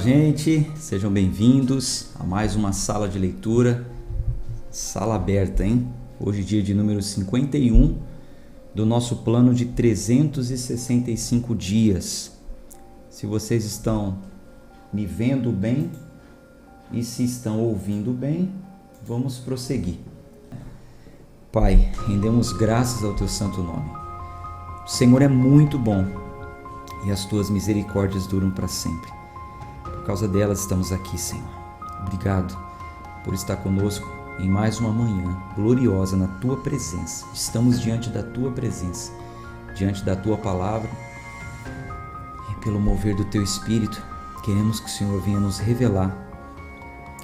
gente, sejam bem-vindos a mais uma sala de leitura, sala aberta, hein? Hoje dia de número 51 do nosso plano de 365 dias. Se vocês estão me vendo bem e se estão ouvindo bem, vamos prosseguir. Pai, rendemos graças ao teu santo nome. O Senhor é muito bom e as tuas misericórdias duram para sempre. Por causa delas estamos aqui, Senhor. Obrigado por estar conosco em mais uma manhã gloriosa na tua presença. Estamos diante da tua presença, diante da tua palavra, e pelo mover do teu Espírito, queremos que o Senhor venha nos revelar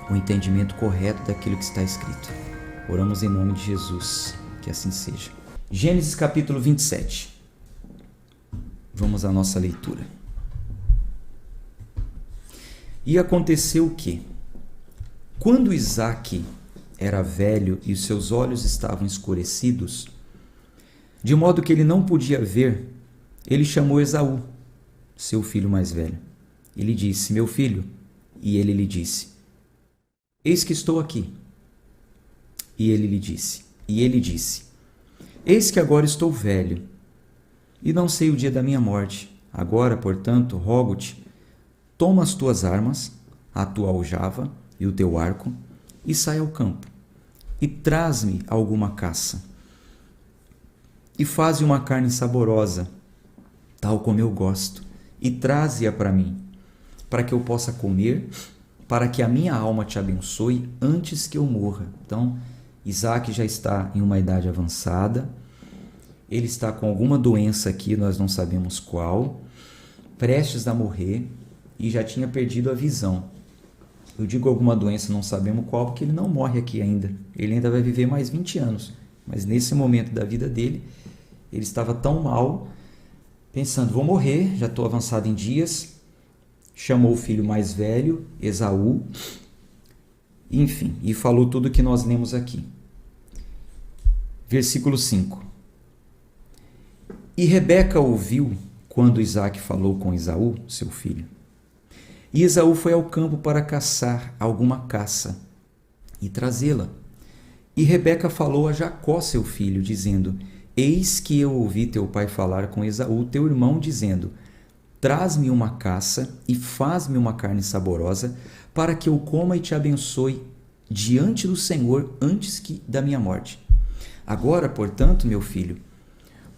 o entendimento correto daquilo que está escrito. Oramos em nome de Jesus, que assim seja. Gênesis capítulo 27. Vamos à nossa leitura. E aconteceu que, quando Isaque era velho e os seus olhos estavam escurecidos, de modo que ele não podia ver, ele chamou Esaú, seu filho mais velho. Ele disse: meu filho. E ele lhe disse: eis que estou aqui. E ele disse: eis que agora estou velho, e não sei o dia da minha morte. Agora, portanto, rogo-te, toma as tuas armas, a tua aljava e o teu arco, e sai ao campo, e traz-me alguma caça, e faze uma carne saborosa, tal como eu gosto, e traze-a para mim, para que eu possa comer, para que a minha alma te abençoe antes que eu morra. Então, Isaque já está em uma idade avançada, ele está com alguma doença aqui, nós não sabemos qual, prestes a morrer, e já tinha perdido a visão. Eu digo alguma doença, não sabemos qual, porque ele não morre aqui ainda. Ele ainda vai viver mais 20 anos. Mas nesse momento da vida dele, ele estava tão mal, pensando: vou morrer, já estou avançado em dias. Chamou o filho mais velho, Esaú, enfim, e falou tudo o que nós lemos aqui. Versículo 5. E Rebeca ouviu quando Isaque falou com Esaú, seu filho. E Esaú foi ao campo para caçar alguma caça e trazê-la. E Rebeca falou a Jacó, seu filho, dizendo: eis que eu ouvi teu pai falar com Esaú, teu irmão, dizendo: traz-me uma caça e faz-me uma carne saborosa, para que eu coma e te abençoe diante do Senhor antes da minha morte. Agora, portanto, meu filho,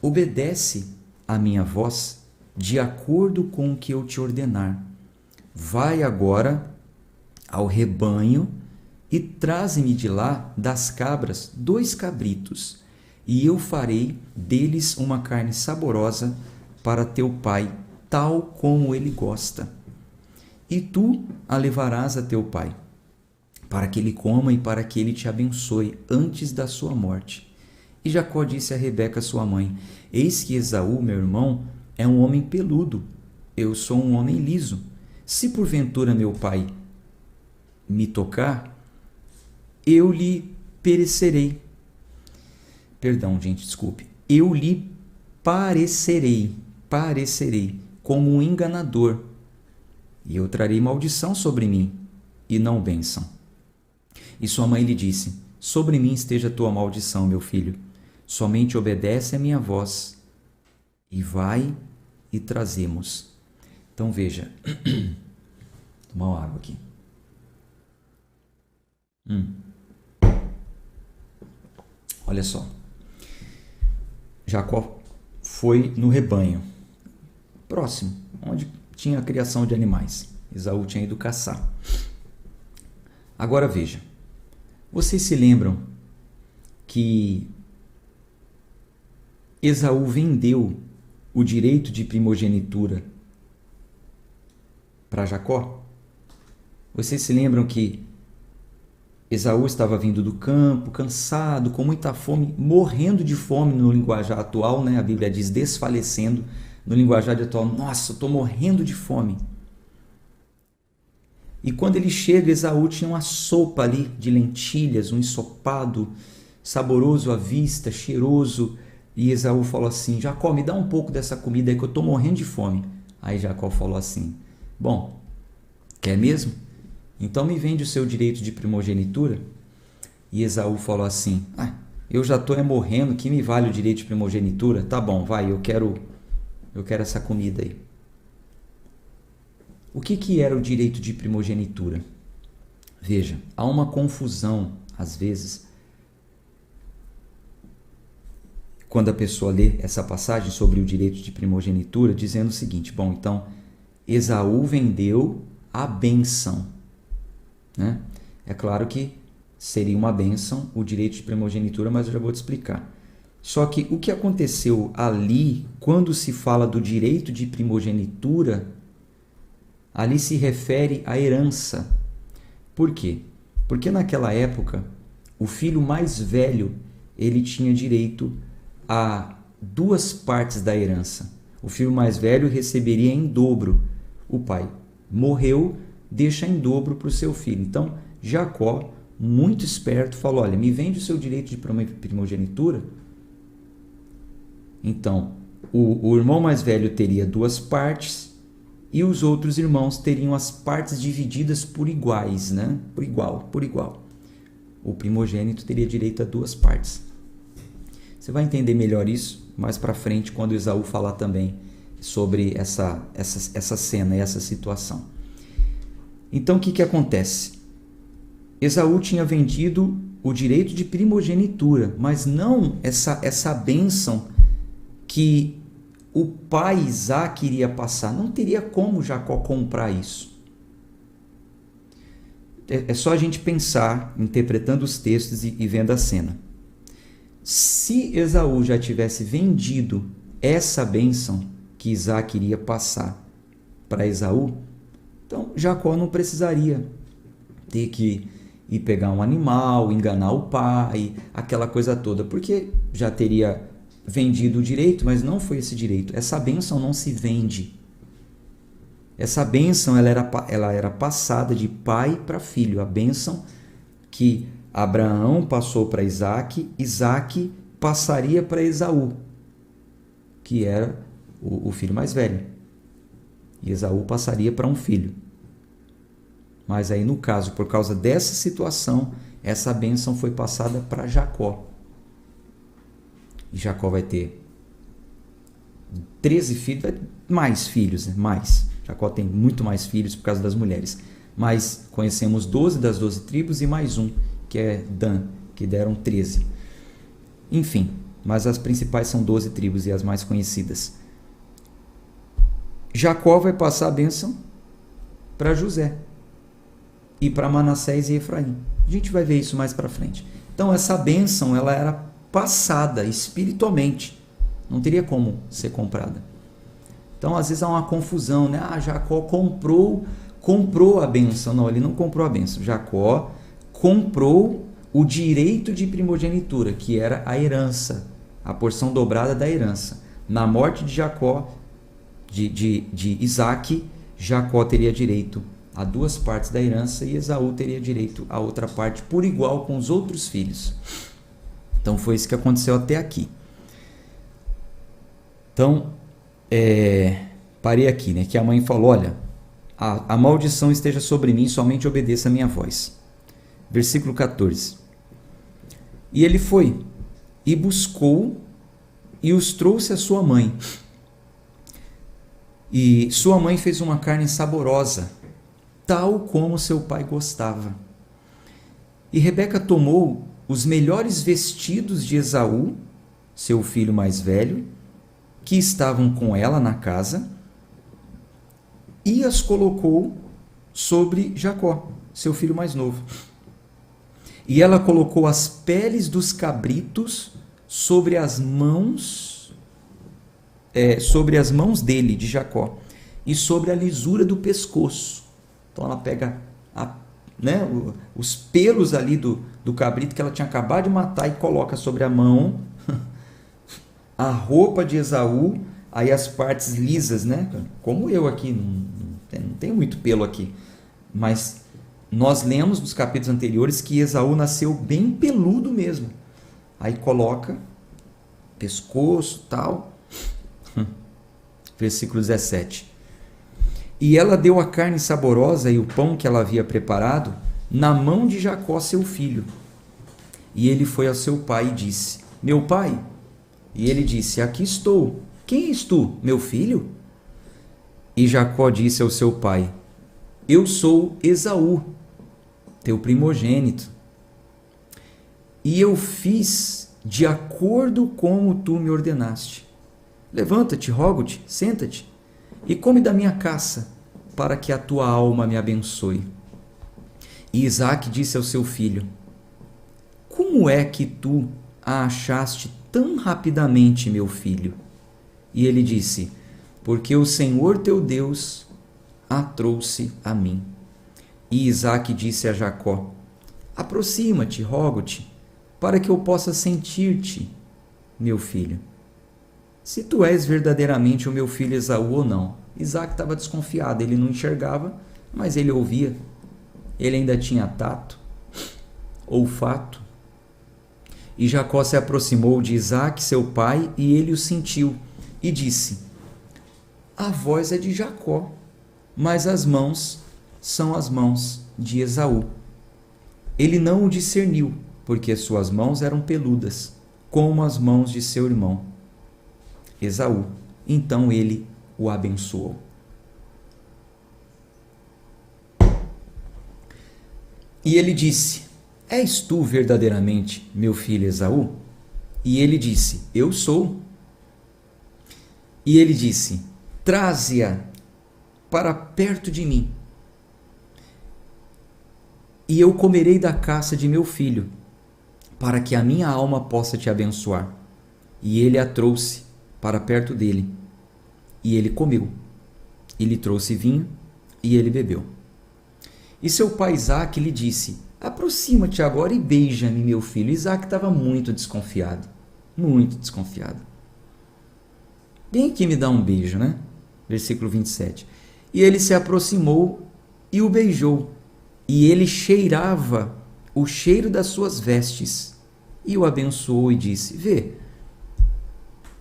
obedece à minha voz de acordo com o que eu te ordenar. Vai agora ao rebanho e traze-me de lá das cabras 2 cabritos, e eu farei deles uma carne saborosa para teu pai, tal como ele gosta. E tu a levarás a teu pai, para que ele coma e para que ele te abençoe antes da sua morte. E Jacó disse a Rebeca, sua mãe: eis que Esaú, meu irmão, é um homem peludo, eu sou um homem liso. Se porventura meu pai me tocar, eu lhe perecerei. Perdão, gente, desculpe. Eu lhe parecerei como um enganador, e eu trarei maldição sobre mim, e não bênção. E sua mãe lhe disse: sobre mim esteja a tua maldição, meu filho. Somente obedece a minha voz, e vai e trazemos. Então veja, tomar uma água aqui. Olha só, Jacó foi no rebanho próximo, onde tinha a criação de animais. Esaú tinha ido caçar. Agora veja, vocês se lembram que Esaú vendeu o direito de primogenitura para Jacó? Vocês se lembram que Esaú estava vindo do campo, cansado, com muita fome, morrendo de fome no linguajar atual, né? A Bíblia diz desfalecendo. No linguajar atual: nossa, eu estou morrendo de fome. E quando ele chega, Esaú tinha uma sopa ali de lentilhas, um ensopado saboroso à vista, cheiroso. E Esaú falou assim: Jacó, me dá um pouco dessa comida aí que eu estou morrendo de fome. Aí Jacó falou assim: bom, Quer mesmo? Então me vende o seu direito de primogenitura. E Esaú falou assim: eu já estou morrendo, que me vale o direito de primogenitura? Tá bom, vai, eu quero essa comida aí. O que era o direito de primogenitura? Veja, há uma confusão, às vezes, quando a pessoa lê essa passagem sobre o direito de primogenitura, dizendo o seguinte: bom, então Esaú vendeu a bênção, né? É claro que seria uma bênção o direito de primogenitura, mas eu já vou te explicar. Só que o que aconteceu ali, quando se fala do direito de primogenitura, ali se refere à herança. Por quê? Porque naquela época, o filho mais velho, ele tinha direito a 2 partes da herança. O filho mais velho receberia em dobro. O pai morreu, deixa em dobro para o seu filho. Então, Jacó, muito esperto, falou: olha, me vende o seu direito de primogenitura. Então, o irmão mais velho teria 2 partes e os outros irmãos teriam as partes divididas por iguais, né? Por igual. O primogênito teria direito a 2 partes. Você vai entender melhor isso mais para frente, quando Esaú falar também sobre essa cena, essa situação. Então, o que acontece? Esaú tinha vendido o direito de primogenitura, mas não essa bênção que o pai Isaque iria passar. Não teria como Jacó comprar isso. É só a gente pensar, interpretando os textos e vendo a cena. Se Esaú já tivesse vendido essa bênção que Isaque iria passar para Esaú, então Jacó não precisaria ter que ir pegar um animal, enganar o pai, aquela coisa toda, porque já teria vendido o direito, mas não foi esse direito. Essa bênção não se vende. Essa bênção ela era passada de pai para filho. A bênção que Abraão passou para Isaque, Isaque passaria para Esaú, que era o filho mais velho. E Esaú passaria para um filho. Mas aí, no caso, por causa dessa situação, essa bênção foi passada para Jacó. E Jacó vai ter 13 filhos, mais filhos, né? Mais. Jacó tem muito mais filhos por causa das mulheres. Mas conhecemos 12 das 12 tribos e mais um, que é Dan, que deram 13. Enfim, mas as principais são 12 tribos e as mais conhecidas. Jacó vai passar a bênção para José e para Manassés e Efraim. A gente vai ver isso mais para frente. Então essa bênção ela era passada espiritualmente, não teria como ser comprada. Então às vezes há uma confusão, né? Jacó comprou a bênção. Não, ele não comprou a bênção. Jacó comprou o direito de primogenitura, que era a herança, a porção dobrada da herança. Na morte de Jacó, de Isaque, Jacó teria direito a 2 partes da herança e Esaú teria direito a outra parte por igual com os outros filhos. Então foi isso que aconteceu até aqui. Então, parei aqui, né? Que a mãe falou: olha, a maldição esteja sobre mim, somente obedeça a minha voz. Versículo 14. E ele foi e buscou e os trouxe à sua mãe. E sua mãe fez uma carne saborosa, tal como seu pai gostava. E Rebeca tomou os melhores vestidos de Esaú, seu filho mais velho, que estavam com ela na casa, e as colocou sobre Jacó, seu filho mais novo. E ela colocou as peles dos cabritos sobre as mãos dele, de Jacó, e sobre a lisura do pescoço. Então ela pega os pelos ali do cabrito que ela tinha acabado de matar e coloca sobre a mão, a roupa de Esaú, aí as partes lisas, né? Como eu aqui, não tenho muito pelo aqui, mas nós lemos nos capítulos anteriores que Esaú nasceu bem peludo mesmo. Aí coloca pescoço, tal. Versículo 17. E ela deu a carne saborosa e o pão que ela havia preparado na mão de Jacó, seu filho. E ele foi ao seu pai e disse: Meu pai? E ele disse: Aqui estou. Quem és tu, meu filho? E Jacó disse ao seu pai: Eu sou Esaú, teu primogênito. E eu fiz de acordo como tu me ordenaste. Levanta-te, rogo-te, senta-te, e come da minha caça, para que a tua alma me abençoe. E Isaque disse ao seu filho: Como é que tu a achaste tão rapidamente, meu filho? E ele disse: Porque o Senhor teu Deus a trouxe a mim. E Isaque disse a Jacó: Aproxima-te, rogo-te, para que eu possa sentir-te, meu filho, se tu és verdadeiramente o meu filho Esaú ou não. Isaque estava desconfiado, ele não enxergava, mas ele ouvia. Ele ainda tinha tato, olfato. E Jacó se aproximou de Isaque, seu pai, e ele o sentiu, e disse: A voz é de Jacó, mas as mãos são as mãos de Esaú. Ele não o discerniu, porque suas mãos eram peludas, como as mãos de seu irmão Esaú. Então ele o abençoou. E ele disse: És tu verdadeiramente meu filho Esaú? E ele disse: Eu sou. E ele disse: Traze-a para perto de mim, e eu comerei da caça de meu filho, para que a minha alma possa te abençoar. E ele a trouxe para perto dele, e ele comeu. E lhe trouxe vinho, e ele bebeu. E seu pai Isaque lhe disse: Aproxima-te agora e beija-me, meu filho. Isaque estava muito desconfiado, muito desconfiado. Vem aqui me dar um beijo, né? Versículo 27. E ele se aproximou e o beijou, e ele cheirava o cheiro das suas vestes, e o abençoou e disse: Vê,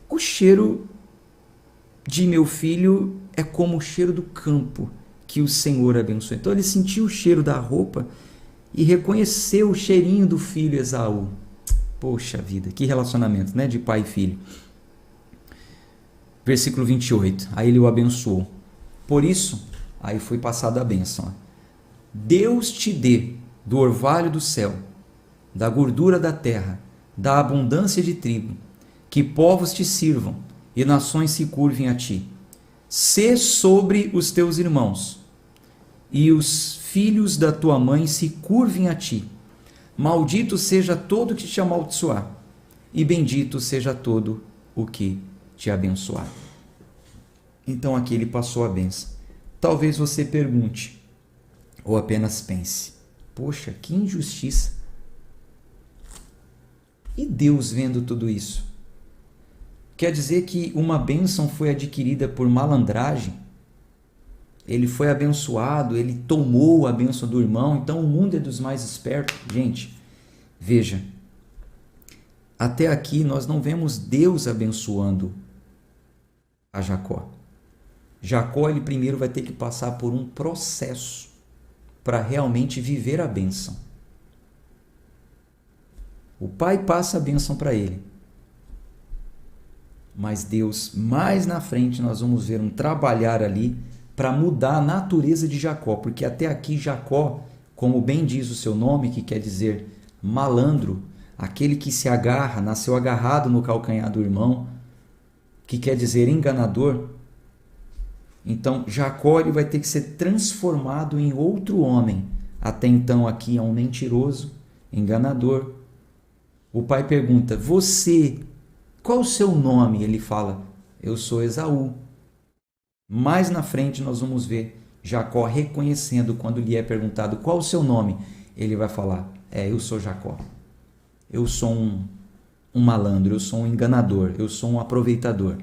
o cheiro de meu filho é como o cheiro do campo que o Senhor abençoou. Então ele sentiu o cheiro da roupa e reconheceu o cheirinho do filho Esaú. Poxa vida, que relacionamento, né? De pai e filho. Versículo 28. Aí ele o abençoou. Por isso, aí foi passada a bênção. Deus te dê do orvalho do céu, da gordura da terra, da abundância de trigo, que povos te sirvam e nações se curvem a ti. Sê sobre os teus irmãos, e os filhos da tua mãe se curvem a ti. Maldito seja todo que te amaldiçoar, e bendito seja todo o que te abençoar. Então aqui ele passou a bênção. Talvez você pergunte, ou apenas pense: poxa, que injustiça. E Deus vendo tudo isso? Quer dizer que uma bênção foi adquirida por malandragem? Ele foi abençoado, ele tomou a bênção do irmão, então o mundo é dos mais espertos? Gente, veja, até aqui nós não vemos Deus abençoando a Jacó. Jacó, ele primeiro vai ter que passar por um processo para realmente viver a bênção. O pai passa a bênção para ele. Mas Deus, mais na frente, nós vamos ver um trabalhar ali para mudar a natureza de Jacó. Porque até aqui Jacó, como bem diz o seu nome, que quer dizer malandro, aquele que se agarra, nasceu agarrado no calcanhar do irmão, que quer dizer enganador. Então Jacó, ele vai ter que ser transformado em outro homem. Até então aqui é um mentiroso, enganador. O pai pergunta: você, qual o seu nome? Ele fala: eu sou Esaú. Mais na frente nós vamos ver Jacó reconhecendo, quando lhe é perguntado qual o seu nome, ele vai falar: eu sou Jacó. Eu sou um malandro, eu sou um enganador, eu sou um aproveitador.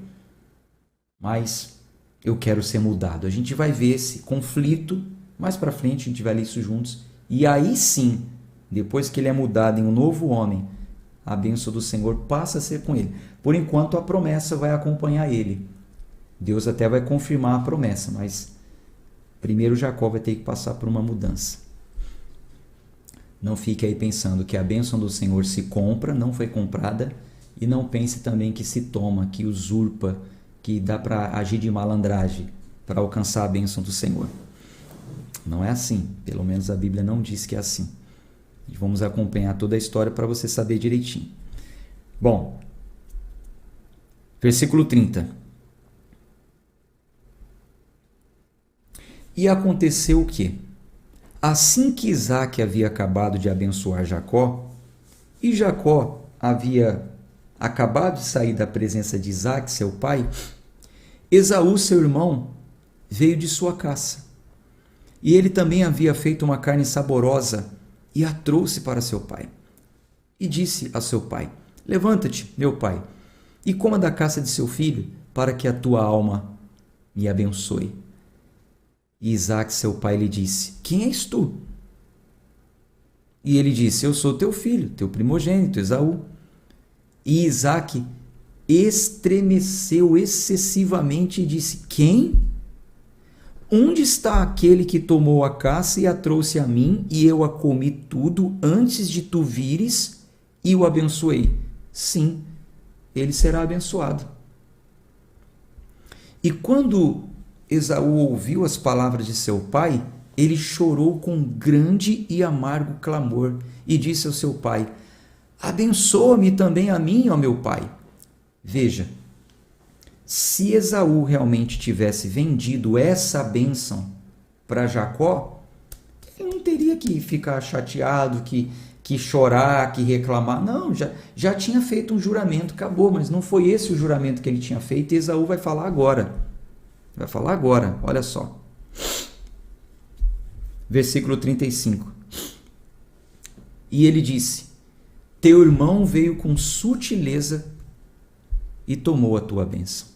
Mas eu quero ser mudado. A gente vai ver esse conflito, mais para frente a gente vai ler isso juntos. E aí sim, depois que ele é mudado em um novo homem, a bênção do Senhor passa a ser com ele. Por enquanto a promessa vai acompanhar ele. Deus até vai confirmar a promessa, mas Primeiro Jacó vai ter que passar por uma mudança. Não fique aí pensando que a bênção do Senhor se compra, não foi comprada, e não pense também que se toma, que usurpa, que dá para agir de malandragem para alcançar a bênção do Senhor. Não é assim, pelo menos a Bíblia não diz que é assim. E vamos acompanhar toda a história para você saber direitinho. Bom, versículo 30. E aconteceu o quê? Assim que Isaque havia acabado de abençoar Jacó, e Jacó havia acabado de sair da presença de Isaque, seu pai, Esaú, seu irmão, veio de sua caça. E ele também havia feito uma carne saborosa e a trouxe para seu pai. E disse a seu pai: levanta-te, meu pai, e coma da caça de seu filho, para que a tua alma me abençoe. E Isaque, seu pai, lhe disse: quem és tu? E ele disse: eu sou teu filho, teu primogênito, Esaú. E Isaque estremeceu excessivamente e disse: quem? Onde está aquele que tomou a caça e a trouxe a mim, e eu a comi tudo antes de tu vires e o abençoei? Sim, ele será abençoado. E quando Esaú ouviu as palavras de seu pai, ele chorou com grande e amargo clamor e disse ao seu pai: abençoa-me também a mim, ó meu pai. Veja, se Esaú realmente tivesse vendido essa bênção para Jacó, ele não teria que ficar chateado, que chorar, que reclamar. Não, já tinha feito um juramento, acabou, mas não foi esse o juramento que ele tinha feito, e Esaú vai falar agora. Vai falar agora, olha só. Versículo 35. E ele disse: teu irmão veio com sutileza e tomou a tua bênção.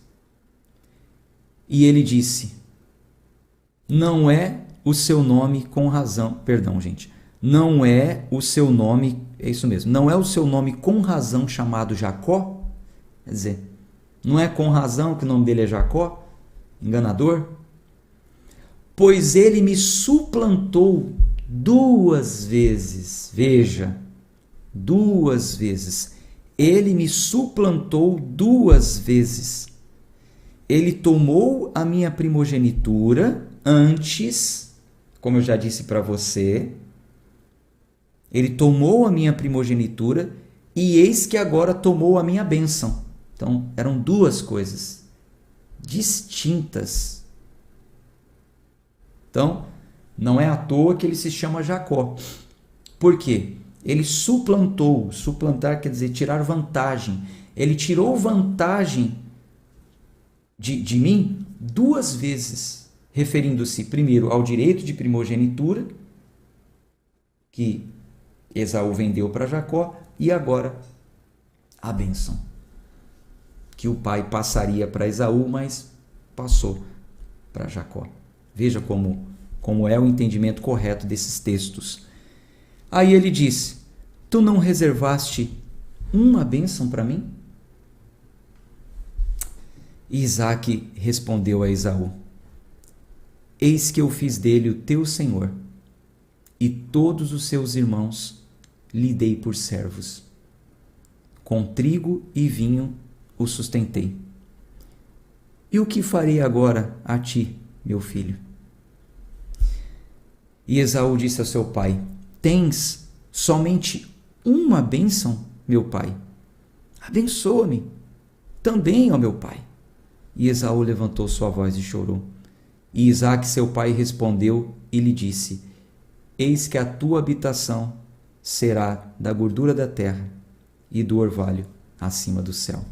E ele disse: não é o seu nome com razão, perdão, gente, não é o seu nome, é isso mesmo, não é o seu nome com razão chamado Jacó? Quer dizer, não é com razão que o nome dele é Jacó? Enganador? Pois ele me suplantou 2 vezes, veja, 2 vezes, ele me suplantou 2 vezes. Ele tomou a minha primogenitura antes, como eu já disse para você, ele tomou a minha primogenitura e eis que agora tomou a minha bênção. Então, eram 2 coisas distintas. Então, não é à toa que ele se chama Jacó. Por quê? Ele suplantou. Suplantar quer dizer tirar vantagem. Ele tirou vantagem de mim 2 vezes, referindo-se primeiro ao direito de primogenitura, que Esaú vendeu para Jacó, e agora a bênção, que o pai passaria para Esaú, mas passou para Jacó. Veja como é o entendimento correto desses textos. Aí ele disse: tu não reservaste uma bênção para mim? E Isaque respondeu a Esaú: eis que eu fiz dele o teu senhor, e todos os seus irmãos lhe dei por servos. Com trigo e vinho o sustentei. E o que farei agora a ti, meu filho? E Esaú disse ao seu pai: tens somente uma bênção, meu pai? Abençoa-me também, ó meu pai. E Esaú levantou sua voz e chorou. E Isaque, seu pai, respondeu e lhe disse: eis que a tua habitação será da gordura da terra e do orvalho acima do céu.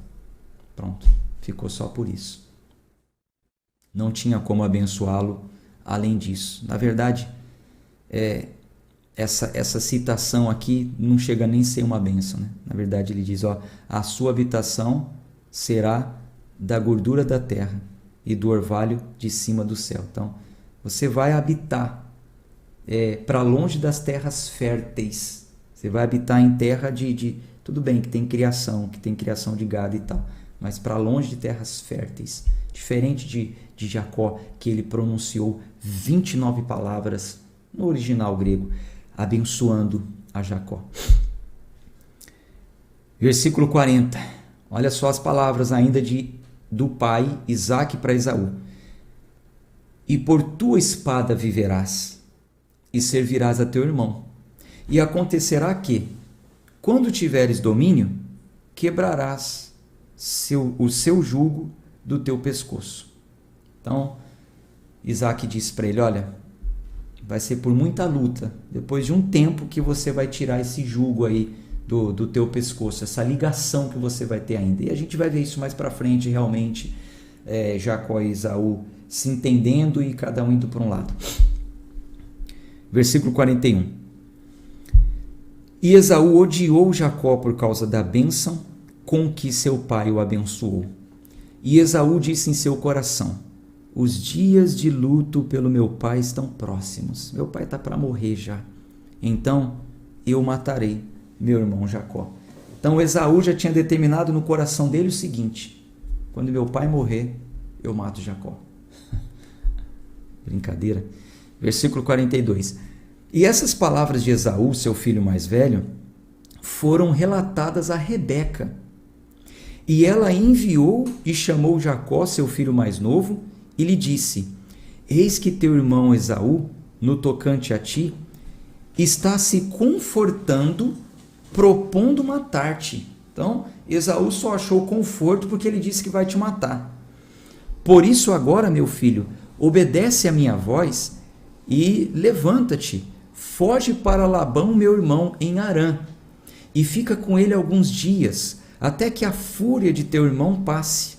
Pronto, ficou só por isso. Não tinha como abençoá-lo além disso. Na verdade, essa citação aqui não chega nem a ser uma bênção, né? Na verdade, ele diz: a sua habitação será da gordura da terra e do orvalho de cima do céu. Então, você vai habitar para longe das terras férteis. Você vai habitar em terra tudo bem que tem criação de gado e tal, mas para longe de terras férteis. Diferente de Jacó, que ele pronunciou 29 palavras no original grego, abençoando a Jacó. Versículo 40. Olha só as palavras ainda do pai Isaque para Esaú. E por tua espada viverás, e servirás a teu irmão. E acontecerá que, quando tiveres domínio, quebrarás o seu jugo do teu pescoço. Então, Isaque disse para ele, olha, vai ser por muita luta, depois de um tempo que você vai tirar esse jugo aí do teu pescoço, essa ligação que você vai ter ainda. E a gente vai ver isso mais para frente, realmente, Jacó e Esaú se entendendo e cada um indo para um lado. Versículo 41. E Esaú odiou Jacó por causa da bênção com que seu pai o abençoou. E Esaú disse em seu coração, os dias de luto pelo meu pai estão próximos. Meu pai está para morrer já. Então eu matarei meu irmão Jacó. Então Esaú já tinha determinado no coração dele o seguinte, quando meu pai morrer, eu mato Jacó. Brincadeira. Versículo 42. E essas palavras de Esaú, seu filho mais velho, foram relatadas a Rebeca. E ela enviou e chamou Jacó, seu filho mais novo, e lhe disse, eis que teu irmão Esaú, no tocante a ti, está se confortando, propondo matar-te. Então, Esaú só achou conforto porque ele disse que vai te matar. Por isso agora, meu filho, obedece a minha voz e levanta-te, foge para Labão, meu irmão, em Harã, e fica com ele alguns dias, até que a fúria de teu irmão passe,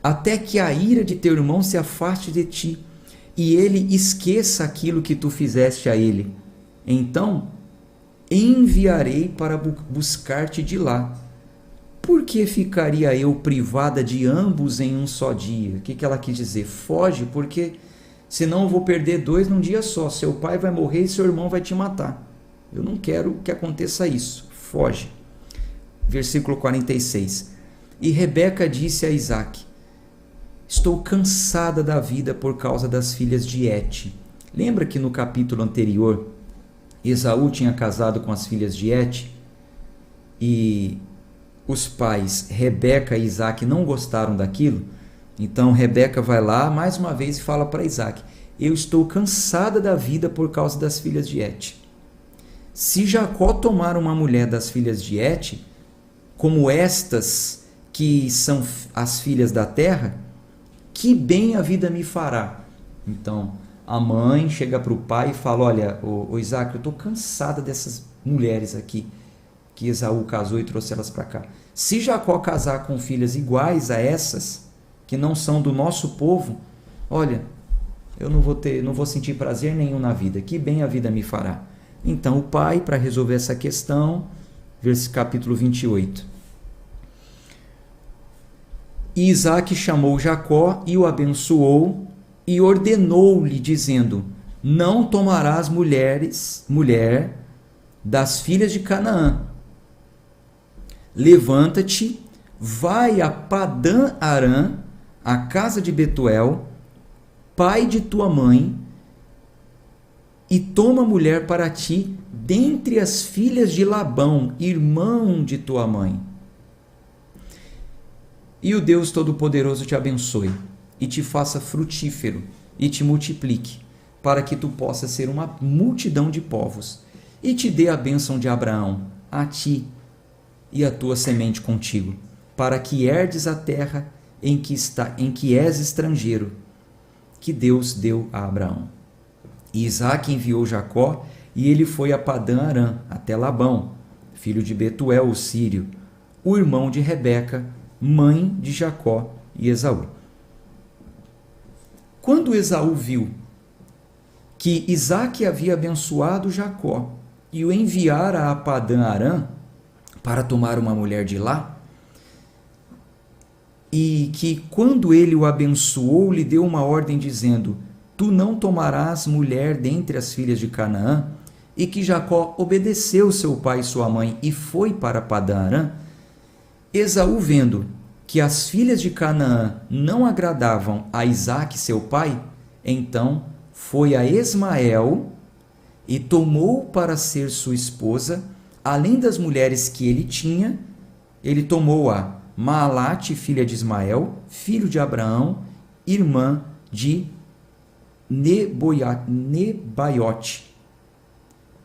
até que a ira de teu irmão se afaste de ti, e ele esqueça aquilo que tu fizeste a ele. Então enviarei para buscar-te de lá. Por que ficaria eu privada de ambos em um só dia? O que ela quis dizer? Foge, porque senão eu vou perder dois num dia só. Seu pai vai morrer e seu irmão vai te matar. Eu não quero que aconteça isso. Foge. Versículo 46. E Rebeca disse a Isaque, estou cansada da vida por causa das filhas de Et. Lembra que no capítulo anterior, Esaú tinha casado com as filhas de Et? E os pais, Rebeca e Isaque, não gostaram daquilo? Então Rebeca vai lá mais uma vez e fala para Isaque, eu estou cansada da vida por causa das filhas de Et. Se Jacó tomar uma mulher das filhas de Et, como estas que são as filhas da terra, que bem a vida me fará. Então a mãe chega para o pai e fala, olha, o Isaque, eu estou cansada dessas mulheres aqui, que Esaú casou e trouxe elas para cá. Se Jacó casar com filhas iguais a essas, que não são do nosso povo, olha, eu não vou sentir prazer nenhum na vida, que bem a vida me fará. Então o pai, para resolver essa questão, capítulo 28. E Isaque chamou Jacó e o abençoou e ordenou-lhe, dizendo, não tomarás mulher das filhas de Canaã. Levanta-te, vai a Padã Arã, a casa de Betuel, pai de tua mãe, e toma mulher para ti dentre as filhas de Labão, irmão de tua mãe. E o Deus Todo-Poderoso te abençoe, e te faça frutífero, e te multiplique, para que tu possas ser uma multidão de povos, e te dê a bênção de Abraão, a ti e a tua semente contigo, para que herdes a terra em que és estrangeiro, que Deus deu a Abraão. E Isaque enviou Jacó, e ele foi a Padã Arã, até Labão, filho de Betuel, o sírio, o irmão de Rebeca, mãe de Jacó e Esaú. Quando Esaú viu que Isaque havia abençoado Jacó e o enviara a Padã Arã para tomar uma mulher de lá, e que quando ele o abençoou, lhe deu uma ordem dizendo, tu não tomarás mulher dentre as filhas de Canaã, e que Jacó obedeceu seu pai e sua mãe e foi para Padã Arã, Esaú vendo que as filhas de Canaã não agradavam a Isaque, seu pai, então foi a Ismael e tomou para ser sua esposa, além das mulheres que ele tinha, ele tomou a Maalate, filha de Ismael, filho de Abraão, irmã de Nebaiote.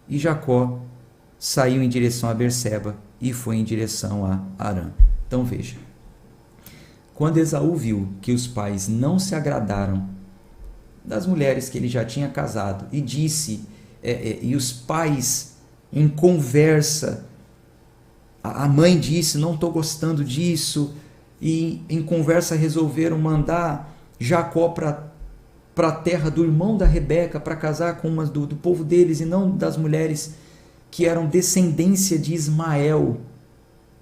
E Jacó saiu em direção a Berseba e foi em direção a Harã. Então veja, quando Esaú viu que os pais não se agradaram das mulheres que ele já tinha casado e disse, e os pais em conversa, a mãe disse, não estou gostando disso, e em conversa resolveram mandar Jacó para a terra do irmão da Rebeca para casar com uma do povo deles e não das mulheres que eram descendência de Ismael,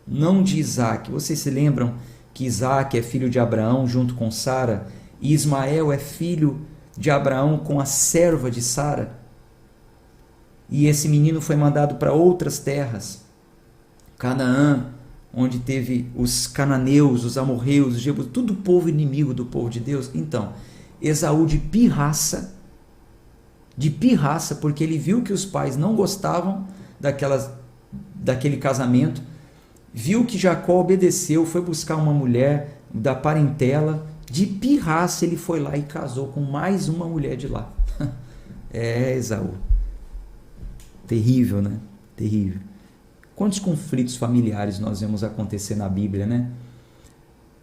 não de Isaque. Vocês se lembram que Isaque é filho de Abraão junto com Sara e Ismael é filho de Abraão com a serva de Sara? E esse menino foi mandado para outras terras, Canaã, onde teve os cananeus, os amorreus, os jebuseus, tudo povo inimigo do povo de Deus. Então, Esaú de pirraça, porque ele viu que os pais não gostavam daquele casamento, viu que Jacó obedeceu, foi buscar uma mulher da parentela, de pirraça ele foi lá e casou com mais uma mulher de lá. Esaú. Terrível, né? Terrível. Quantos conflitos familiares nós vemos acontecer na Bíblia, né?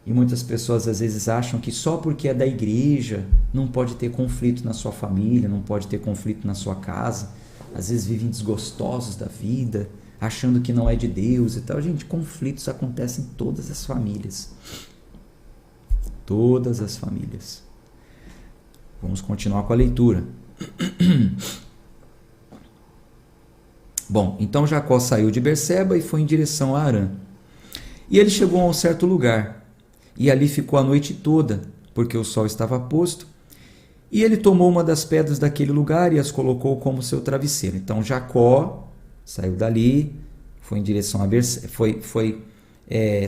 E muitas pessoas às vezes acham que só porque é da igreja não pode ter conflito na sua família, não pode ter conflito na sua casa. Às vezes vivem desgostosos da vida, achando que não é de Deus e tal. Gente, conflitos acontecem em todas as famílias. Todas as famílias. Vamos continuar com a leitura. Bom, então Jacó saiu de Berseba e foi em direção a Harã. E ele chegou a um certo lugar, e ali ficou a noite toda, porque o sol estava posto. E ele tomou uma das pedras daquele lugar e as colocou como seu travesseiro. Então Jacó saiu dali, foi em direção a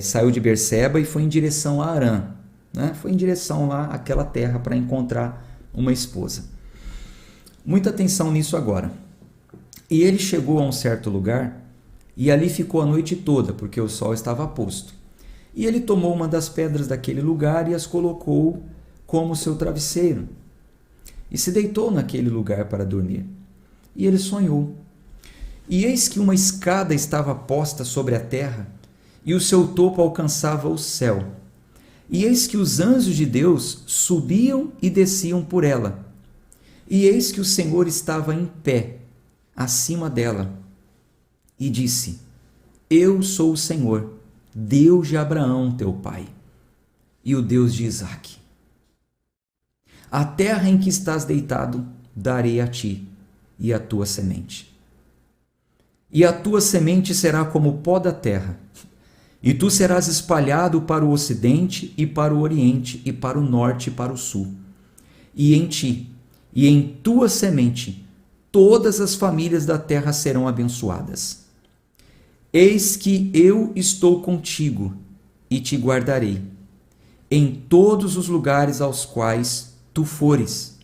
saiu de Berseba e foi em direção a Harã, né? Foi em direção lá àquela terra para encontrar uma esposa. Muita atenção nisso agora. E ele chegou a um certo lugar e ali ficou a noite toda, porque o sol estava posto. E ele tomou uma das pedras daquele lugar e as colocou como seu travesseiro. E se deitou naquele lugar para dormir. E ele sonhou. E eis que uma escada estava posta sobre a terra, e o seu topo alcançava o céu. E eis que os anjos de Deus subiam e desciam por ela. E eis que o Senhor estava em pé acima dela, e disse: Eu sou o Senhor, Deus de Abraão, teu pai, e o Deus de Isaque. A terra em que estás deitado darei a ti e a tua semente. E a tua semente será como o pó da terra, e tu serás espalhado para o ocidente e para o oriente e para o norte e para o sul. E em ti e em tua semente todas as famílias da terra serão abençoadas. Eis que eu estou contigo e te guardarei em todos os lugares aos quais tu fores,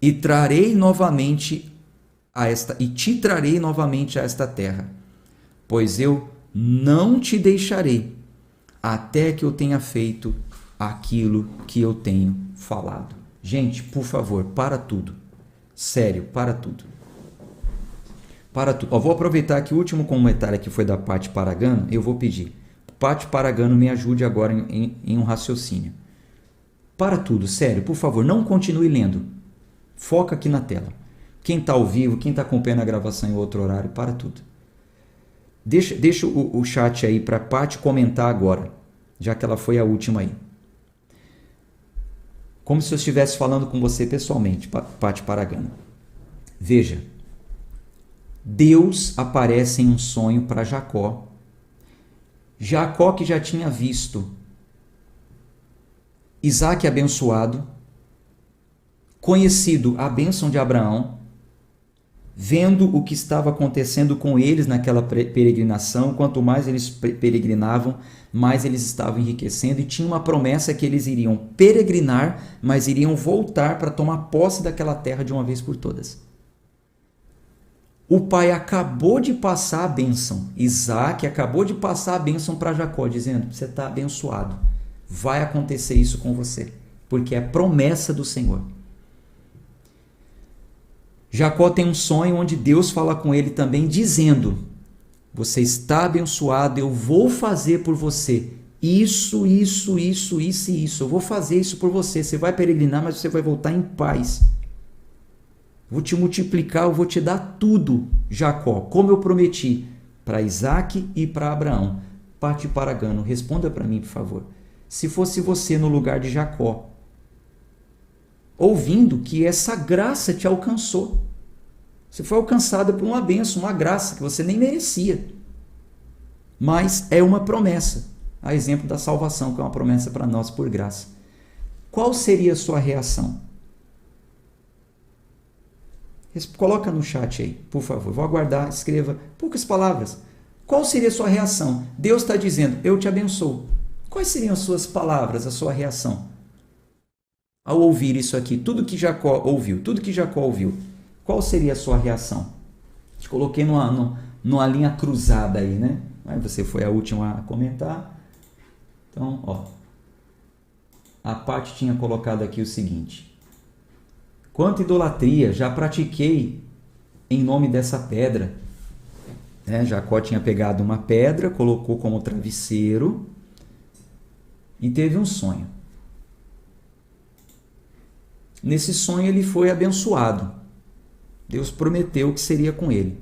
e te trarei novamente a esta terra, pois eu não te deixarei até que eu tenha feito aquilo que eu tenho falado. Gente, por favor, para tudo. Sério, para tudo. Para tudo. Vou aproveitar que o último comentário que foi da Paty Paragano, eu vou pedir. Paty Paragano, me ajude agora em um raciocínio. Para tudo, sério, por favor, não continue lendo. Foca aqui na tela. Quem está ao vivo, quem está acompanhando a gravação em outro horário, para tudo. Deixa o chat aí para a Paty comentar agora, já que ela foi a última aí. Como se eu estivesse falando com você pessoalmente, Paty Paragano. Veja. Deus aparece em um sonho para Jacó. Jacó, que já tinha visto Isaque abençoado, conhecido a bênção de Abraão, vendo o que estava acontecendo com eles naquela peregrinação. Quanto mais eles peregrinavam, mais eles estavam enriquecendo, e tinha uma promessa que eles iriam peregrinar, mas iriam voltar para tomar posse daquela terra de uma vez por todas. O pai acabou de passar a bênção, Isaac acabou de passar a bênção para Jacó, dizendo: você está abençoado, vai acontecer isso com você, porque é promessa do Senhor. Jacó tem um sonho onde Deus fala com ele também, dizendo: você está abençoado, eu vou fazer por você isso, isso, isso, isso e isso. Eu vou fazer isso por você. Você vai peregrinar, mas você vai voltar em paz. Vou te multiplicar, eu vou te dar tudo, Jacó, como eu prometi para Isaac e para Abraão. Pati Paragano, responda para mim, por favor. Se fosse você no lugar de Jacó, ouvindo que essa graça te alcançou, você foi alcançado por uma bênção, uma graça que você nem merecia, mas é uma promessa, a exemplo da salvação, que é uma promessa para nós por graça. Qual seria a sua reação? Coloca no chat aí, por favor. Vou aguardar, escreva poucas palavras. Qual seria a sua reação? Deus está dizendo: eu te abençoo. Quais seriam as suas palavras, a sua reação? Ao ouvir isso aqui, tudo que Jacó ouviu, qual seria a sua reação? Te coloquei numa linha cruzada aí, né? Aí você foi a última a comentar. Então, ó. A Paty tinha colocado aqui o seguinte: quanta idolatria já pratiquei em nome dessa pedra. Jacó tinha pegado uma pedra, colocou como travesseiro e teve um sonho. Nesse sonho ele foi abençoado. Deus prometeu que seria com ele.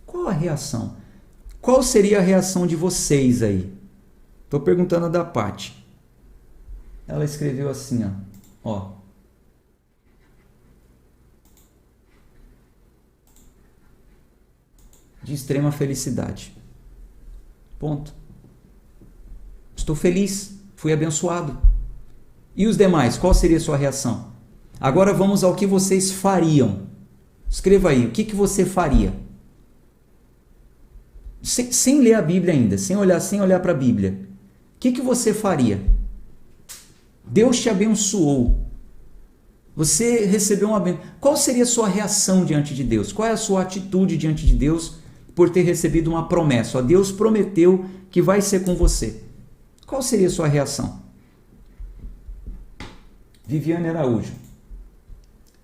Qual a reação? Qual seria a reação de vocês aí? Estou perguntando a da Paty. Ela escreveu assim, ó. De extrema felicidade. Ponto. Estou feliz, fui abençoado. E os demais, qual seria a sua reação? Agora vamos ao que vocês fariam. Escreva aí, o que você faria? Sem ler a Bíblia ainda, sem olhar para a Bíblia. O que você faria? Deus te abençoou. Você recebeu uma bênção. Qual seria a sua reação diante de Deus? Qual é a sua atitude diante de Deus por ter recebido uma promessa? Ó, Deus prometeu que vai ser com você. Qual seria a sua reação? Viviane Araújo.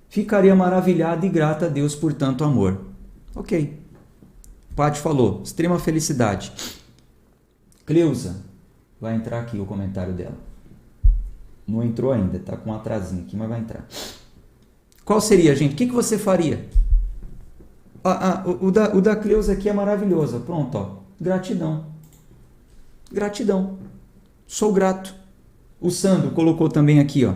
Ficaria maravilhada e grata a Deus por tanto amor. Ok. Paty falou, extrema felicidade. Cleusa, vai entrar aqui o comentário dela. Não entrou ainda, tá com um atrasinho aqui, mas vai entrar. Qual seria, gente? O que você faria? O da Cleusa aqui é maravilhoso. Pronto, ó. Gratidão. Gratidão. Sou grato. O Sandro colocou também aqui, ó.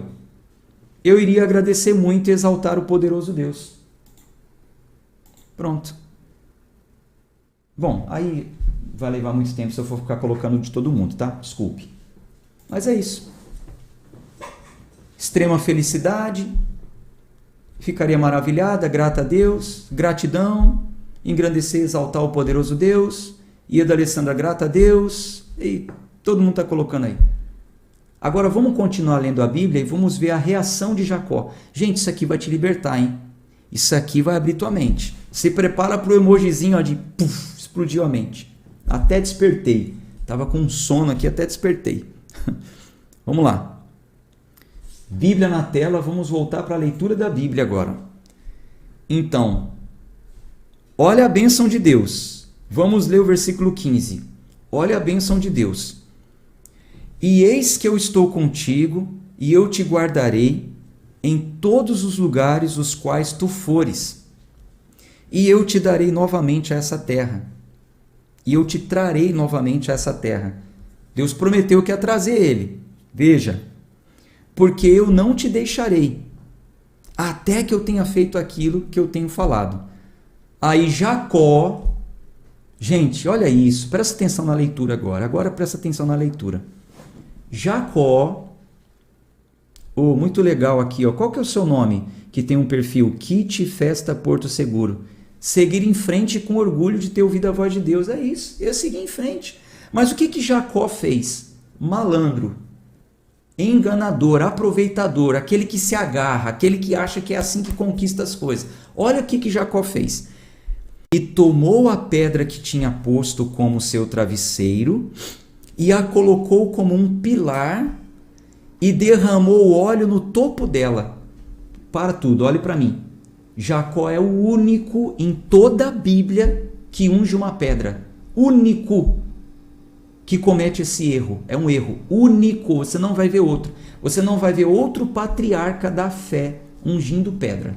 Eu iria agradecer muito e exaltar o poderoso Deus. Pronto. Bom, aí vai levar muito tempo se eu for ficar colocando de todo mundo, tá? Desculpe. Mas é isso. Extrema felicidade. Ficaria maravilhada, grata a Deus. Gratidão. Engrandecer e exaltar o poderoso Deus. Ia da Alessandra, grata a Deus. E todo mundo está colocando aí. Agora vamos continuar lendo a Bíblia e vamos ver a reação de Jacó. Gente, isso aqui vai te libertar, hein? Isso aqui vai abrir tua mente. Se prepara para o emojizinho ó, de puff, explodiu a mente. Até despertei. Estava com sono aqui, até despertei. Vamos lá. Bíblia na tela, vamos voltar para a leitura da Bíblia agora. Então, olha a bênção de Deus. Vamos ler o versículo 15. Olha a bênção de Deus. E eis que eu estou contigo, e eu te guardarei em todos os lugares os quais tu fores. E eu te darei novamente a essa terra. E eu te trarei novamente a essa terra. Deus prometeu que ia trazer ele. Veja. Porque eu não te deixarei, até que eu tenha feito aquilo que eu tenho falado. Aí Jacó... Gente, olha isso. Presta atenção na leitura agora. Agora presta atenção na leitura. Jacó, muito legal aqui, ó. Qual que é o seu nome? Que tem um perfil Kit Festa Porto Seguro. seguir em frente com orgulho de ter ouvido a voz de Deus. É isso, eu segui em frente. Mas o que Jacó fez? Malandro, enganador, aproveitador, aquele que se agarra, aquele que acha que é assim que conquista as coisas. Olha o que Jacó fez. E tomou a pedra que tinha posto como seu travesseiro e a colocou como um pilar e derramou óleo no topo dela. Para tudo, olhe para mim. Jacó é o único em toda a Bíblia que unge uma pedra. Único que comete esse erro. É um erro único. Você não vai ver outro. Você não vai ver outro patriarca da fé ungindo pedra.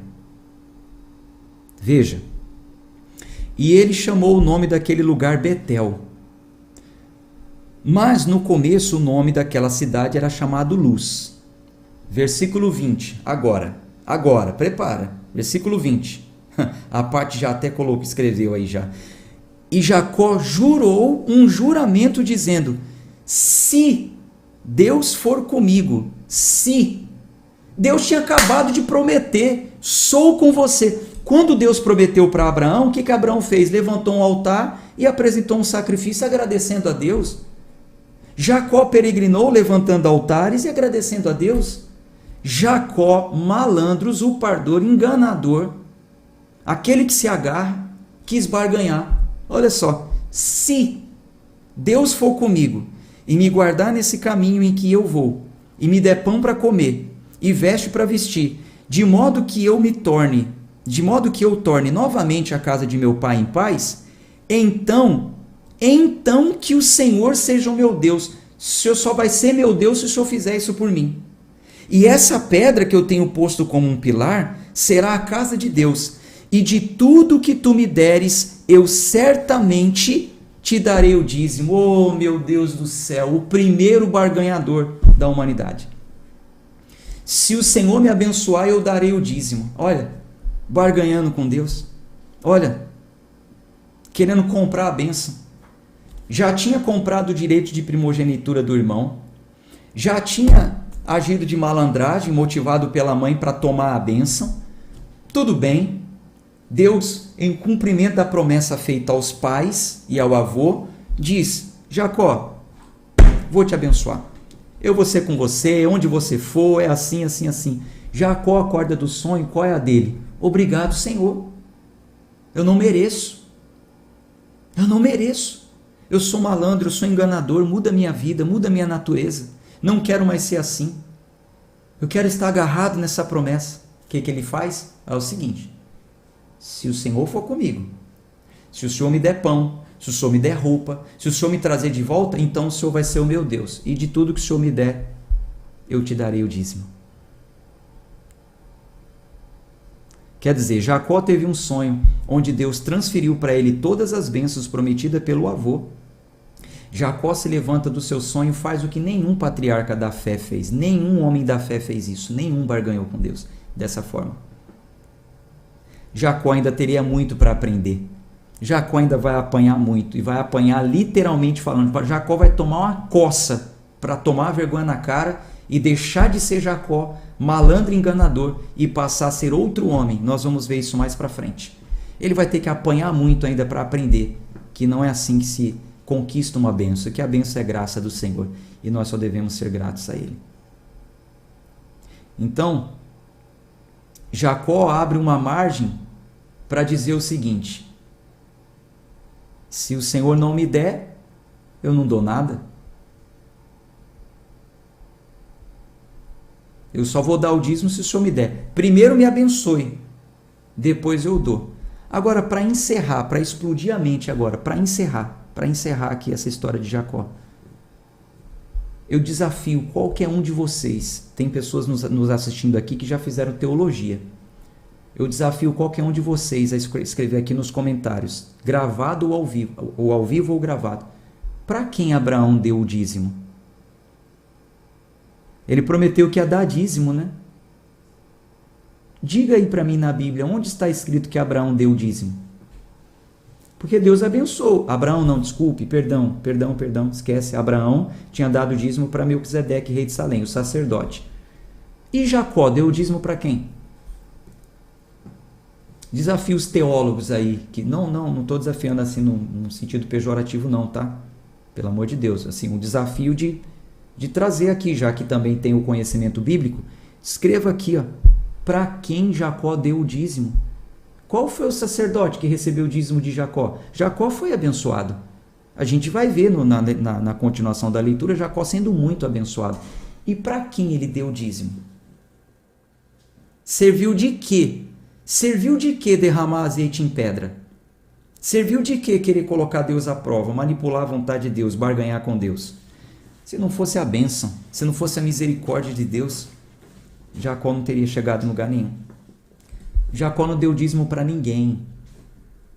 Veja. E ele chamou o nome daquele lugar Betel. Mas no começo o nome daquela cidade era chamado Luz. Versículo 20. Agora, prepara. Versículo 20. A parte já até escreveu aí já. E Jacó jurou um juramento dizendo: se Deus for comigo, se Deus tinha acabado de prometer, sou com você. Quando Deus prometeu para Abraão, o que Abraão fez? Levantou um altar e apresentou um sacrifício agradecendo a Deus. Jacó peregrinou levantando altares e agradecendo a Deus. Jacó, malandro, usurpador, enganador, aquele que se agarra, quis barganhar. Olha só, se Deus for comigo e me guardar nesse caminho em que eu vou, e me der pão para comer e veste para vestir, de modo que eu torne novamente a casa de meu pai em paz, então que o Senhor seja o meu Deus. O Senhor só vai ser meu Deus se o Senhor fizer isso por mim. E essa pedra que eu tenho posto como um pilar será a casa de Deus. E de tudo que tu me deres, eu certamente te darei o dízimo. Oh, meu Deus do céu, o primeiro barganhador da humanidade. Se o Senhor me abençoar, eu darei o dízimo. Olha, barganhando com Deus. Olha, querendo comprar a bênção. Já tinha comprado o direito de primogenitura do irmão. Já tinha agido de malandragem, motivado pela mãe para tomar a bênção. Tudo bem. Deus, em cumprimento da promessa feita aos pais e ao avô, diz: Jacó, vou te abençoar. Eu vou ser com você, onde você for, é assim, assim, assim. Jacó acorda do sonho, qual é a dele? Obrigado, Senhor. Eu não mereço. Eu não mereço. Eu sou malandro, eu sou enganador, muda minha vida, muda minha natureza. Não quero mais ser assim. Eu quero estar agarrado nessa promessa. O que ele faz? É o seguinte: se o Senhor for comigo, se o Senhor me der pão, se o Senhor me der roupa, se o Senhor me trazer de volta, então o Senhor vai ser o meu Deus. E de tudo que o Senhor me der, eu te darei o dízimo. Quer dizer, Jacó teve um sonho onde Deus transferiu para ele todas as bênçãos prometidas pelo avô. Jacó se levanta do seu sonho, faz o que nenhum patriarca da fé fez. Nenhum homem da fé fez isso. Nenhum barganhou com Deus dessa forma. Jacó ainda teria muito para aprender. Jacó ainda vai apanhar muito. E vai apanhar literalmente falando. Jacó vai tomar uma coça para tomar vergonha na cara e deixar de ser Jacó, malandro e enganador, e passar a ser outro homem. Nós vamos ver isso mais para frente. Ele vai ter que apanhar muito ainda para aprender que não é assim que se conquista uma bênção, que a bênção é graça do Senhor e nós só devemos ser gratos a Ele. Então, Jacó abre uma margem para dizer o seguinte: se o Senhor não me der, eu não dou nada. Eu só vou dar o dízimo se o Senhor me der. Primeiro me abençoe, depois eu dou. Agora, para encerrar, para explodir a mente agora, para encerrar aqui essa história de Jacó, eu desafio qualquer um de vocês, tem pessoas nos assistindo aqui que já fizeram teologia, eu desafio qualquer um de vocês a escrever aqui nos comentários, gravado ou ao vivo ou gravado, para quem Abraão deu o dízimo? Ele prometeu que ia dar dízimo, né? Diga aí para mim na Bíblia, onde está escrito que Abraão deu o dízimo? Porque Deus abençoou. Abraão não, desculpe, perdão, esquece. Abraão tinha dado o dízimo para Melquisedeque, rei de Salém, o sacerdote. E Jacó deu o dízimo para quem? Desafio os teólogos aí, que não estou desafiando assim num sentido pejorativo não, tá? Pelo amor de Deus, assim, um desafio de trazer aqui, já que também tem o conhecimento bíblico, escreva aqui, ó, para quem Jacó deu o dízimo. Qual foi o sacerdote que recebeu o dízimo de Jacó? Jacó foi abençoado. A gente vai ver na continuação da leitura Jacó sendo muito abençoado. E para quem ele deu o dízimo? Serviu de quê? Serviu de quê derramar azeite em pedra? Serviu de quê querer colocar Deus à prova, manipular a vontade de Deus, barganhar com Deus? Se não fosse a bênção, se não fosse a misericórdia de Deus, Jacó não teria chegado em lugar nenhum. Jacó não deu dízimo para ninguém.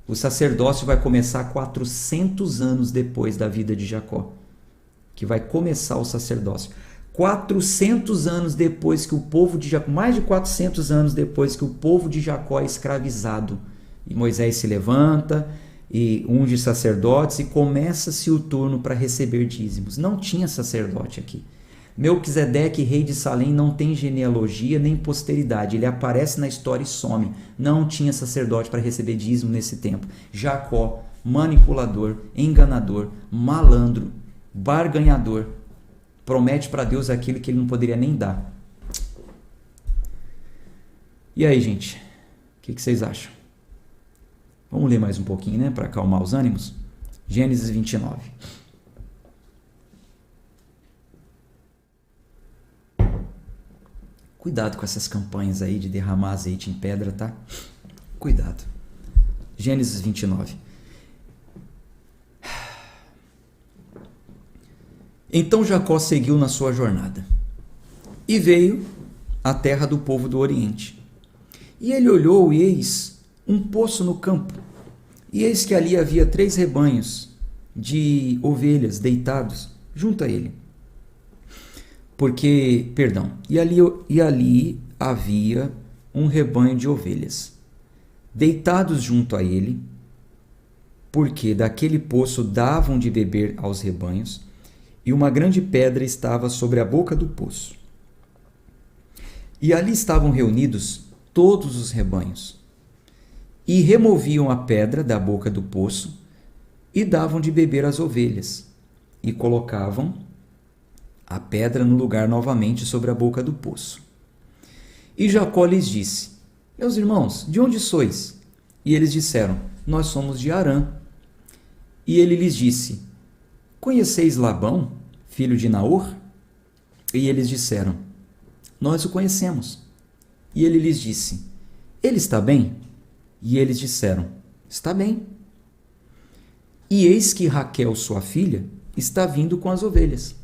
O sacerdócio vai começar 400 anos depois da vida de Jacó, que vai começar o sacerdócio. 400 anos depois que o povo de Jacó, mais de 400 anos depois que o povo de Jacó é escravizado. E Moisés se levanta e unge sacerdotes e começa-se o turno para receber dízimos. Não tinha sacerdote aqui. Melquisedeque, rei de Salém, não tem genealogia nem posteridade. Ele aparece na história e some. Não tinha sacerdote para receber dízimo nesse tempo. Jacó, manipulador, enganador, malandro, barganhador, promete para Deus aquilo que ele não poderia nem dar. E aí, gente? O que vocês acham? Vamos ler mais um pouquinho, né? Para acalmar os ânimos. Gênesis 29. Cuidado com essas campanhas aí de derramar azeite em pedra, tá? Cuidado. Gênesis 29. Então Jacó seguiu na sua jornada e veio à terra do povo do Oriente. E ele olhou e eis um poço no campo. E eis que ali havia 3 rebanhos de ovelhas deitados junto a ele. E ali havia um rebanho de ovelhas, deitados junto a ele, porque daquele poço davam de beber aos rebanhos, e uma grande pedra estava sobre a boca do poço. E ali estavam reunidos todos os rebanhos, e removiam a pedra da boca do poço, e davam de beber às ovelhas, e colocavam a pedra no lugar novamente sobre a boca do poço. E Jacó lhes disse: Meus irmãos, de onde sois? E eles disseram: Nós somos de Harã. E ele lhes disse: Conheceis Labão, filho de Naor? E eles disseram: Nós o conhecemos. E ele lhes disse: Ele está bem? E eles disseram: Está bem. E eis que Raquel, sua filha, está vindo com as ovelhas.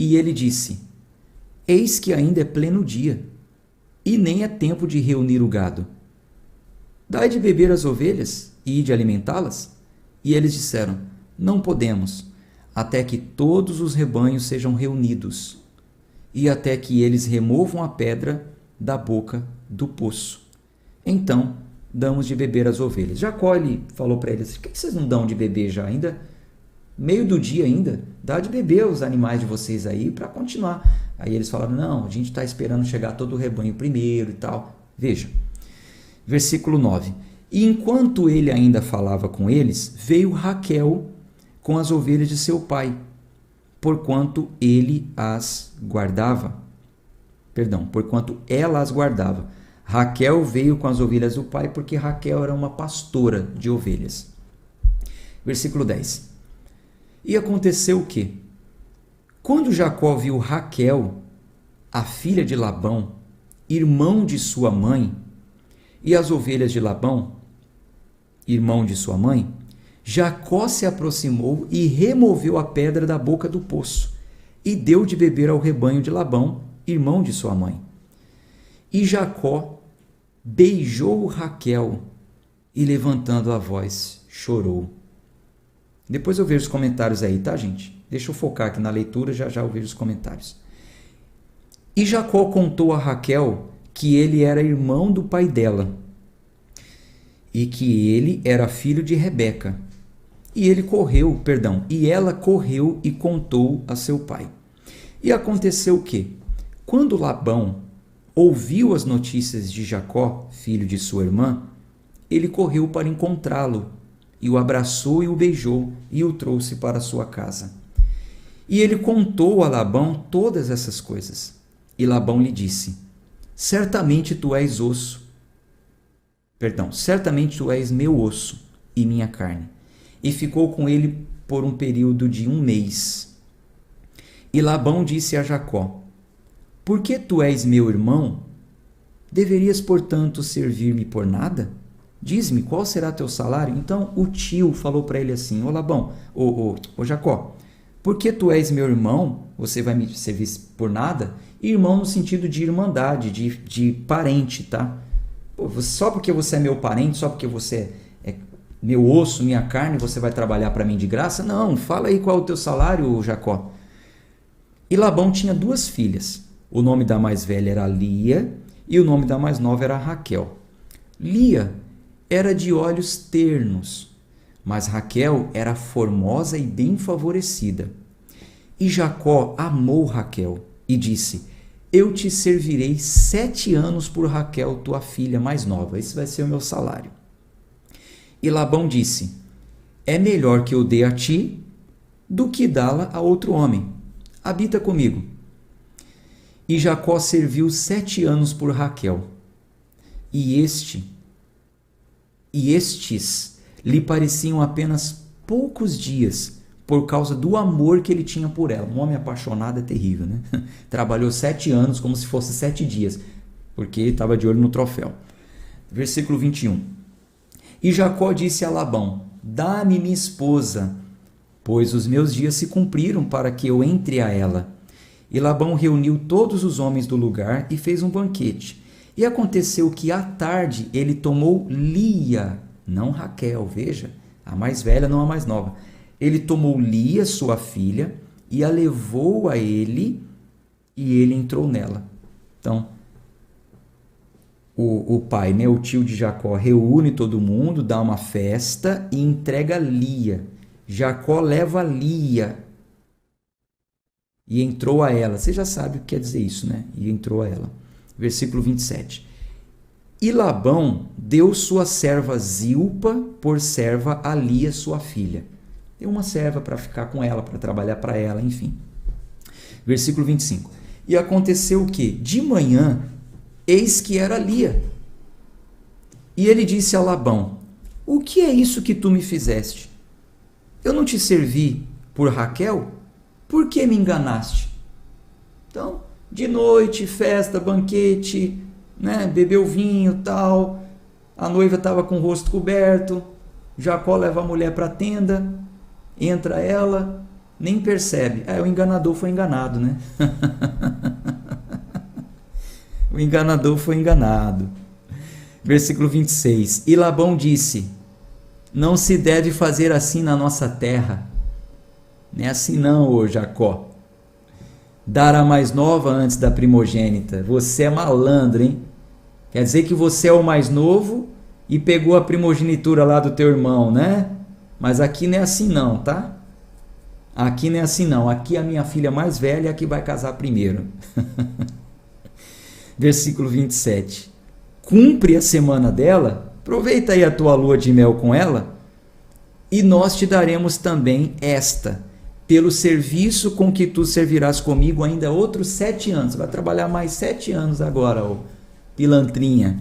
E ele disse: Eis que ainda é pleno dia, e nem é tempo de reunir o gado. Dai de beber às ovelhas e de alimentá-las? E eles disseram: Não podemos, até que todos os rebanhos sejam reunidos, e até que eles removam a pedra da boca do poço. Então damos de beber às ovelhas. Jacó falou para eles: Por que vocês não dão de beber já? Ainda meio do dia ainda, dá de beber os animais de vocês aí para continuar. Aí eles falaram: Não, a gente está esperando chegar todo o rebanho primeiro e tal. Veja, versículo 9. E enquanto ele ainda falava com eles, veio Raquel com as ovelhas de seu pai, porquanto ela as guardava. Raquel veio com as ovelhas do pai, porque Raquel era uma pastora de ovelhas. Versículo 10. E aconteceu o quê? Quando Jacó viu Raquel, a filha de Labão, irmão de sua mãe, e as ovelhas de Labão, irmão de sua mãe, Jacó se aproximou e removeu a pedra da boca do poço, e deu de beber ao rebanho de Labão, irmão de sua mãe. E Jacó beijou Raquel, e levantando a voz, chorou. Depois eu vejo os comentários aí, tá, gente? Deixa eu focar aqui na leitura, já eu vejo os comentários. E Jacó contou a Raquel que ele era irmão do pai dela e que ele era filho de Rebeca. E ela correu e contou a seu pai. E aconteceu o quê? Quando Labão ouviu as notícias de Jacó, filho de sua irmã, ele correu para encontrá-lo, e o abraçou e o beijou, e o trouxe para sua casa. E ele contou a Labão todas essas coisas. E Labão lhe disse: certamente tu és meu osso e minha carne. E ficou com ele por um período de 1 mês. E Labão disse a Jacó: por que tu és meu irmão? Deverias, portanto, servir-me por nada? Diz-me, qual será teu salário? Então o tio falou para ele assim: ô Labão, ô Jacó, por que tu és meu irmão? Você vai me servir por nada? Irmão no sentido de irmandade, de parente, tá? Só porque você é meu parente, só porque você é meu osso, minha carne, você vai trabalhar para mim de graça? Não, fala aí qual é o teu salário, Jacó. E Labão tinha 2 filhas. O nome da mais velha era Lia e o nome da mais nova era Raquel. Lia era de olhos ternos, mas Raquel era formosa e bem favorecida. E Jacó amou Raquel e disse: eu te servirei 7 anos por Raquel, tua filha mais nova. Esse vai ser o meu salário. E Labão disse: é melhor que eu dê a ti do que dá-la a outro homem. Habita comigo. E Jacó serviu 7 anos por Raquel. E estes lhe pareciam apenas poucos dias, por causa do amor que ele tinha por ela. Um homem apaixonado é terrível, né? Trabalhou 7 anos como se fosse 7 dias, porque ele estava de olho no troféu. Versículo 21. E Jacó disse a Labão: dá-me minha esposa, pois os meus dias se cumpriram para que eu entre a ela. E Labão reuniu todos os homens do lugar e fez um banquete. E aconteceu que à tarde ele tomou Lia, não Raquel, veja, a mais velha, não a mais nova. Ele tomou Lia, sua filha, e a levou a ele, e ele entrou nela. Então, o pai, né, o tio de Jacó, reúne todo mundo, dá uma festa e entrega Lia. Jacó leva Lia e entrou a ela. Você já sabe o que quer dizer isso, né? E entrou a ela. Versículo 27. E Labão deu sua serva Zilpa por serva a Lia, sua filha. Deu uma serva para ficar com ela, para trabalhar para ela, enfim. Versículo 25. E aconteceu o quê? De manhã, eis que era Lia. E ele disse a Labão: o que é isso que tu me fizeste? Eu não te servi por Raquel? Por que me enganaste? Então, de noite, festa, banquete, né? Bebeu vinho, tal. A noiva estava com o rosto coberto. Jacó leva a mulher para a tenda. Entra ela, nem percebe. O enganador foi enganado, né? O enganador foi enganado. Versículo 26. E Labão disse: não se deve fazer assim na nossa terra. Não é assim não, ô Jacó. Dar a mais nova antes da primogênita. Você é malandro, hein? Quer dizer que você é o mais novo e pegou a primogenitura lá do teu irmão, né? Mas aqui não é assim não, tá? Aqui não é assim não. Aqui a minha filha mais velha é a que vai casar primeiro. Versículo 27. Cumpre a semana dela, aproveita aí a tua lua de mel com ela, e nós te daremos também esta, pelo serviço com que tu servirás comigo ainda outros 7 anos. Vai trabalhar mais 7 anos agora, ô pilantrinha.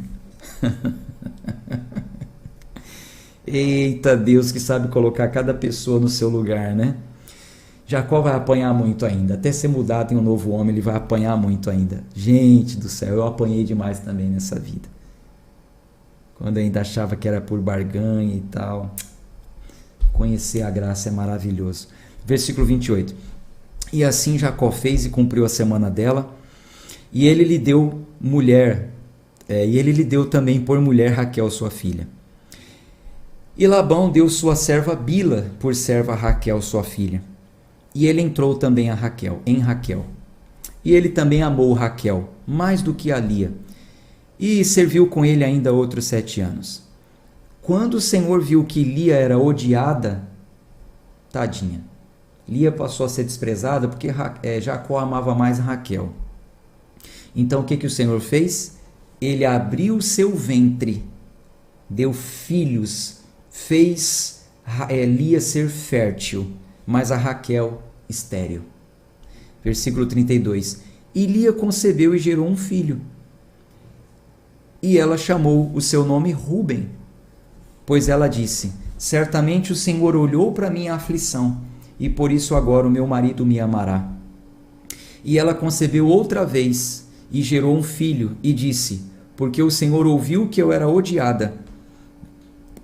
Eita Deus, que sabe colocar cada pessoa no seu lugar, né? Jacó vai apanhar muito ainda. Até ser mudado em um novo homem, ele vai apanhar muito ainda. Gente do céu, eu apanhei demais também nessa vida. Quando eu ainda achava que era por barganha e tal. Conhecer a graça é maravilhoso. Versículo 28. E assim Jacó fez e cumpriu a semana dela. E ele lhe deu mulher. E ele lhe deu também por mulher Raquel, sua filha. E Labão deu sua serva Bila por serva a Raquel, sua filha. E ele entrou também em Raquel. E ele também amou Raquel, mais do que a Lia. E serviu com ele ainda outros 7 anos. Quando o Senhor viu que Lia era odiada, tadinha, Lia passou a ser desprezada porque Jacó amava mais Raquel. Então o que o Senhor fez? Ele abriu o seu ventre deu filhos, fez Lia ser fértil, mas a Raquel estéril. Versículo 32. E Lia concebeu e gerou um filho. E ela chamou o seu nome Ruben, pois ela disse: certamente o Senhor olhou para minha aflição, e por isso agora o meu marido me amará. E ela concebeu outra vez, e gerou um filho, e disse: porque o Senhor ouviu que eu era odiada,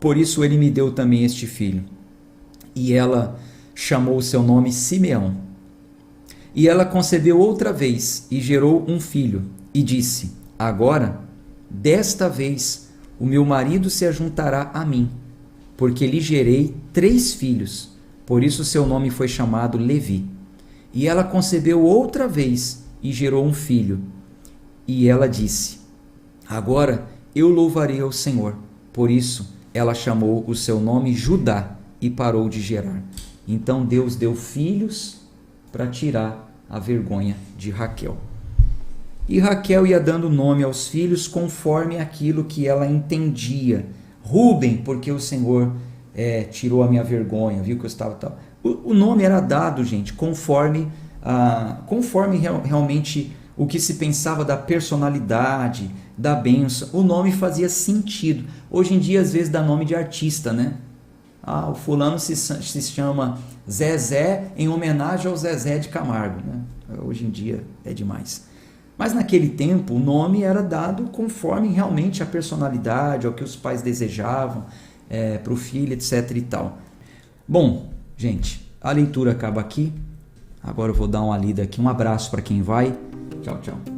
por isso ele me deu também este filho. E ela chamou o seu nome Simeão. E ela concebeu outra vez, e gerou um filho, e disse: agora, desta vez, o meu marido se ajuntará a mim, porque lhe gerei 3 filhos, por isso seu nome foi chamado Levi. E ela concebeu outra vez e gerou um filho. E ela disse: agora eu louvarei ao Senhor. Por isso ela chamou o seu nome Judá e parou de gerar. Então Deus deu filhos para tirar a vergonha de Raquel. E Raquel ia dando nome aos filhos conforme aquilo que ela entendia. Ruben, porque o Senhor tirou a minha vergonha, viu que eu estava tal. O nome era dado, gente, conforme realmente o que se pensava da personalidade, da bênção. O nome fazia sentido. Hoje em dia, às vezes, dá nome de artista, né? O fulano se chama Zezé em homenagem ao Zezé de Camargo, né? Hoje em dia é demais. Mas naquele tempo o nome era dado conforme realmente a personalidade, ao que os pais desejavam para o filho, etc. e tal. Bom, gente, a leitura acaba aqui. Agora eu vou dar uma lida aqui. Um abraço para quem vai. Tchau, tchau.